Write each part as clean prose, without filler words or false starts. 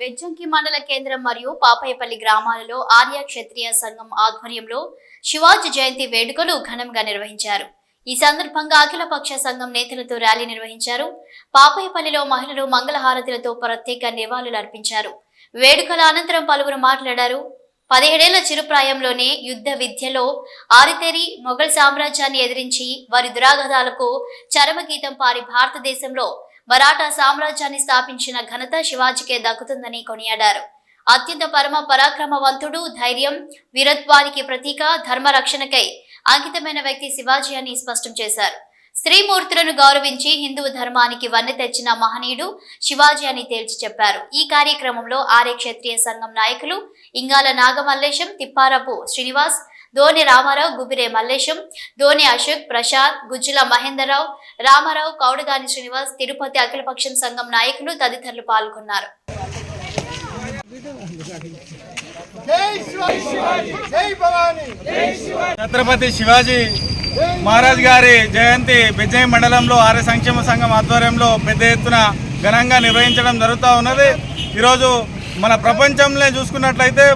బెజ్జంకి మండల కేంద్రం మరియు పాపయ్యపల్లి గ్రామాలలో ఆర్య క్షత్రియ సంఘం ఆధ్వర్యంలో శివాజీ జయంతి వేడుకలు ఘనంగా నిర్వహించారు. ఈ సందర్భంగా అఖిలపక్ష సంఘం నేతలతో ర్యాలీ నిర్వహించారు. పాపయ్యపల్లిలో మహిళలు మంగళహారతులతో ప్రత్యేక నివాళులు అర్పించారు. వేడుకల అనంతరం పలువురు మాట్లాడారు. 17 ఏళ్ల చిరుప్రాయంలోనే యుద్ధ విద్యలో ఆరితేరి మొఘల్ సామ్రాజ్యాన్ని ఎదిరించి వారి దురాగతాలకు చరమగీతం పారి భారతదేశంలో మరాఠా సామ్రాజ్యాన్ని స్థాపించిన ఘనత శివాజీకే దక్కుతుందని కొనియాడారు. అత్యంత పరమ పరాక్రమవంతుడు, ధైర్యం, వీరత్వానికి ప్రతీక, ధర్మ రక్షణకై అంకితమైన వ్యక్తి శివాజీ అని స్పష్టం చేశారు. స్త్రీమూర్తులను గౌరవించి హిందూ ధర్మానికి వన్నె తెచ్చిన మహనీయుడు శివాజీ అని తేల్చి చెప్పారు. ఈ కార్యక్రమంలో ఆర్య క్షత్రియ సంఘం నాయకులు ఇంగాల నాగమల్లేశం, తిప్పారపు శ్రీనివాస్, ధోని రామారావు, గుబిరే మల్లేశం, ధోని అశోక్, ప్రసాద్, గుజ్జుల మహేందర్రావు, రామారావు, కౌడగాని శ్రీనివాస్, తిరుపతి అఖిలపక్షం సంఘం నాయకులు తదితరులు పాల్గొన్నారు. ఛత్రపతి శివాజీ మహారాజ్ గారి జయంతి బెజ్జంకి మండలంలో ఆర్య సంక్షేమ సంఘం ఆధ్వర్యంలో పెద్ద ఎత్తున ఘనంగా నిర్వహించడం జరుగుతూ ఉన్నది. ఈరోజు మన ప్రపంచంలో చూసుకున్నట్లయితే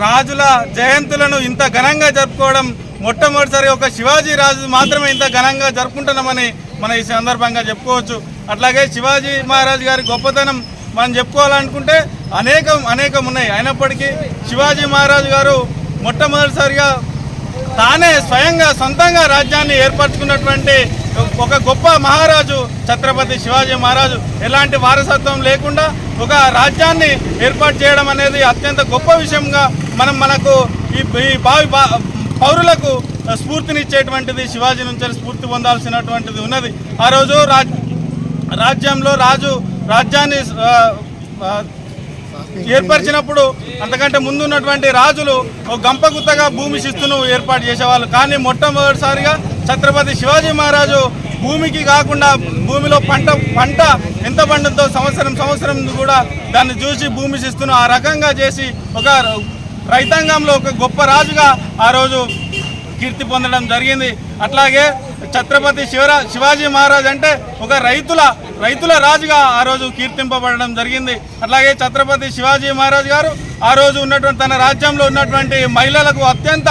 రాజుల జయంతులను ఇంత ఘనంగా జరుపుకోవడం మొట్టమొదటిసారి ఒక శివాజీ రాజు మాత్రమే ఇంత ఘనంగా జరుపుకుంటున్నామని మన ఈ సందర్భంగా చెప్పుకోవచ్చు. అట్లాగే శివాజీ మహారాజ్ గారి గొప్పతనం మనం చెప్పుకోవాలనుకుంటే అనేకం ఉన్నాయి. అయినప్పటికీ శివాజీ మహారాజు గారు మొట్టమొదటిసారిగా తానే స్వయంగా సొంతంగా రాజ్యాన్ని ఏర్పరచుకున్నటువంటి ఒక గొప్ప మహారాజు ఛత్రపతి శివాజీ మహారాజు. ఎలాంటి వారసత్వం లేకుండా ఒక రాజ్యాన్ని ఏర్పాటు చేయడం అనేది అత్యంత గొప్ప విషయంగా మనకు ఈ భావి పౌరులకు స్ఫూర్తినిచ్చేటువంటిది శివాజీ నుంచి స్ఫూర్తి పొందాల్సినటువంటిది ఉన్నది. ఆ రోజు రాజ్యంలో రాజ్యాన్ని ఏర్పరిచినప్పుడు అంతకంటే ముందున్నటువంటి రాజులు ఒక గంపగుత్తగా భూమి శిస్తును ఏర్పాటు చేసేవాళ్ళు. కానీ మొట్టమొదటిసారిగా ఛత్రపతి శివాజీ మహారాజు భూమికి కాకుండా భూమిలో పంట ఎంత పండుతో సంవత్సరం కూడా దాన్ని చూసి భూమి శిస్తును ఆ రకంగా చేసి ఒక రైతాంగంలో ఒక గొప్ప రాజుగా ఆ రోజు కీర్తి పొందడం జరిగింది. అట్లాగే ఛత్రపతి శివాజీ మహారాజ్ అంటే ఒక రైతుల రాజుగా ఆ రోజు కీర్తింపబడడం జరిగింది. అట్లాగే ఛత్రపతి శివాజీ మహారాజ్ గారు ఆ రోజు ఉన్నటువంటి తన రాజ్యంలో ఉన్నటువంటి మహిళలకు అత్యంత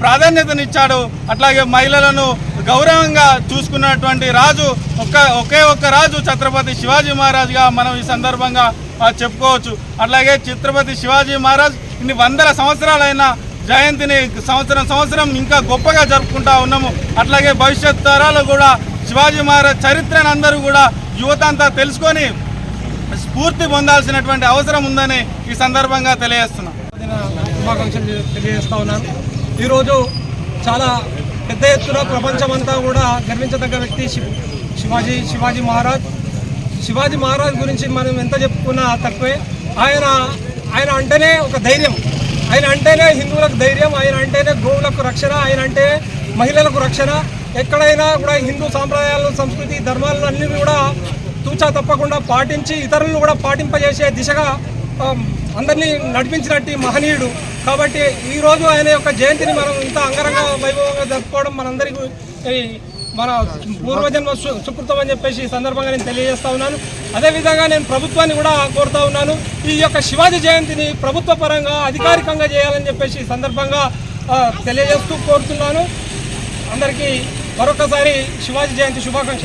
ప్రాధాన్యతనిచ్చాడు. అట్లాగే మహిళలను గౌరవంగా చూసుకున్నటువంటి రాజు ఒకే ఒక్క రాజు ఛత్రపతి శివాజీ మహారాజ్గా మనం ఈ సందర్భంగా చెప్పుకోవచ్చు. అట్లాగే ఛత్రపతి శివాజీ మహారాజ్ ఇన్ని వందల సంవత్సరాలైన జయంతిని సంవత్సరం ఇంకా గొప్పగా జరుపుకుంటా ఉన్నాము. అట్లాగే భవిష్యత్ తరాలు కూడా శివాజీ మహారాజ్ చరిత్రను అందరూ కూడా యువత అంతా తెలుసుకొని స్ఫూర్తి పొందాల్సినటువంటి అవసరం ఉందని ఈ సందర్భంగా తెలియజేస్తున్నాం. శుభాకాంక్షలు తెలియజేస్తా ఉన్నాను. ఈరోజు చాలా పెద్ద ఎత్తున ప్రపంచమంతా కూడా గర్వించదగ్గ వ్యక్తి శివాజీ మహారాజ్. శివాజీ మహారాజ్ గురించి మనం ఎంత చెప్పుకున్నా తక్కువే. ఆయన అంటేనే ఒక ధైర్యం, ఆయన అంటేనే హిందువులకు ధైర్యం, ఆయన అంటేనే గోవులకు రక్షణ, ఆయన అంటే మహిళలకు రక్షణ. ఎక్కడైనా కూడా హిందూ సాంప్రదాయాలు, సంస్కృతి, ధర్మాలను అన్నీ కూడా తూచా తప్పకుండా పాటించి ఇతరులను కూడా పాటింపజేసే దిశగా అందరినీ నడిపించినట్టు మహనీయుడు. కాబట్టి ఈరోజు ఆయన యొక్క జయంతిని మనం ఇంత అంగరంగ వైభవంగా జరుపుకోవడం మనందరికీ మన పూర్వజన్మ సుకృతం అని చెప్పేసి ఈ సందర్భంగా నేను తెలియజేస్తా ఉన్నాను. అదేవిధంగా నేను ప్రభుత్వాన్ని కూడా కోరుతా ఉన్నాను, ఈ యొక్క శివాజీ జయంతిని ప్రభుత్వ పరంగా అధికారికంగా చేయాలని చెప్పేసి ఈ సందర్భంగా తెలియజేస్తూ కోరుతున్నాను. అందరికీ మరొకసారి శివాజీ జయంతి శుభాకాంక్షలు.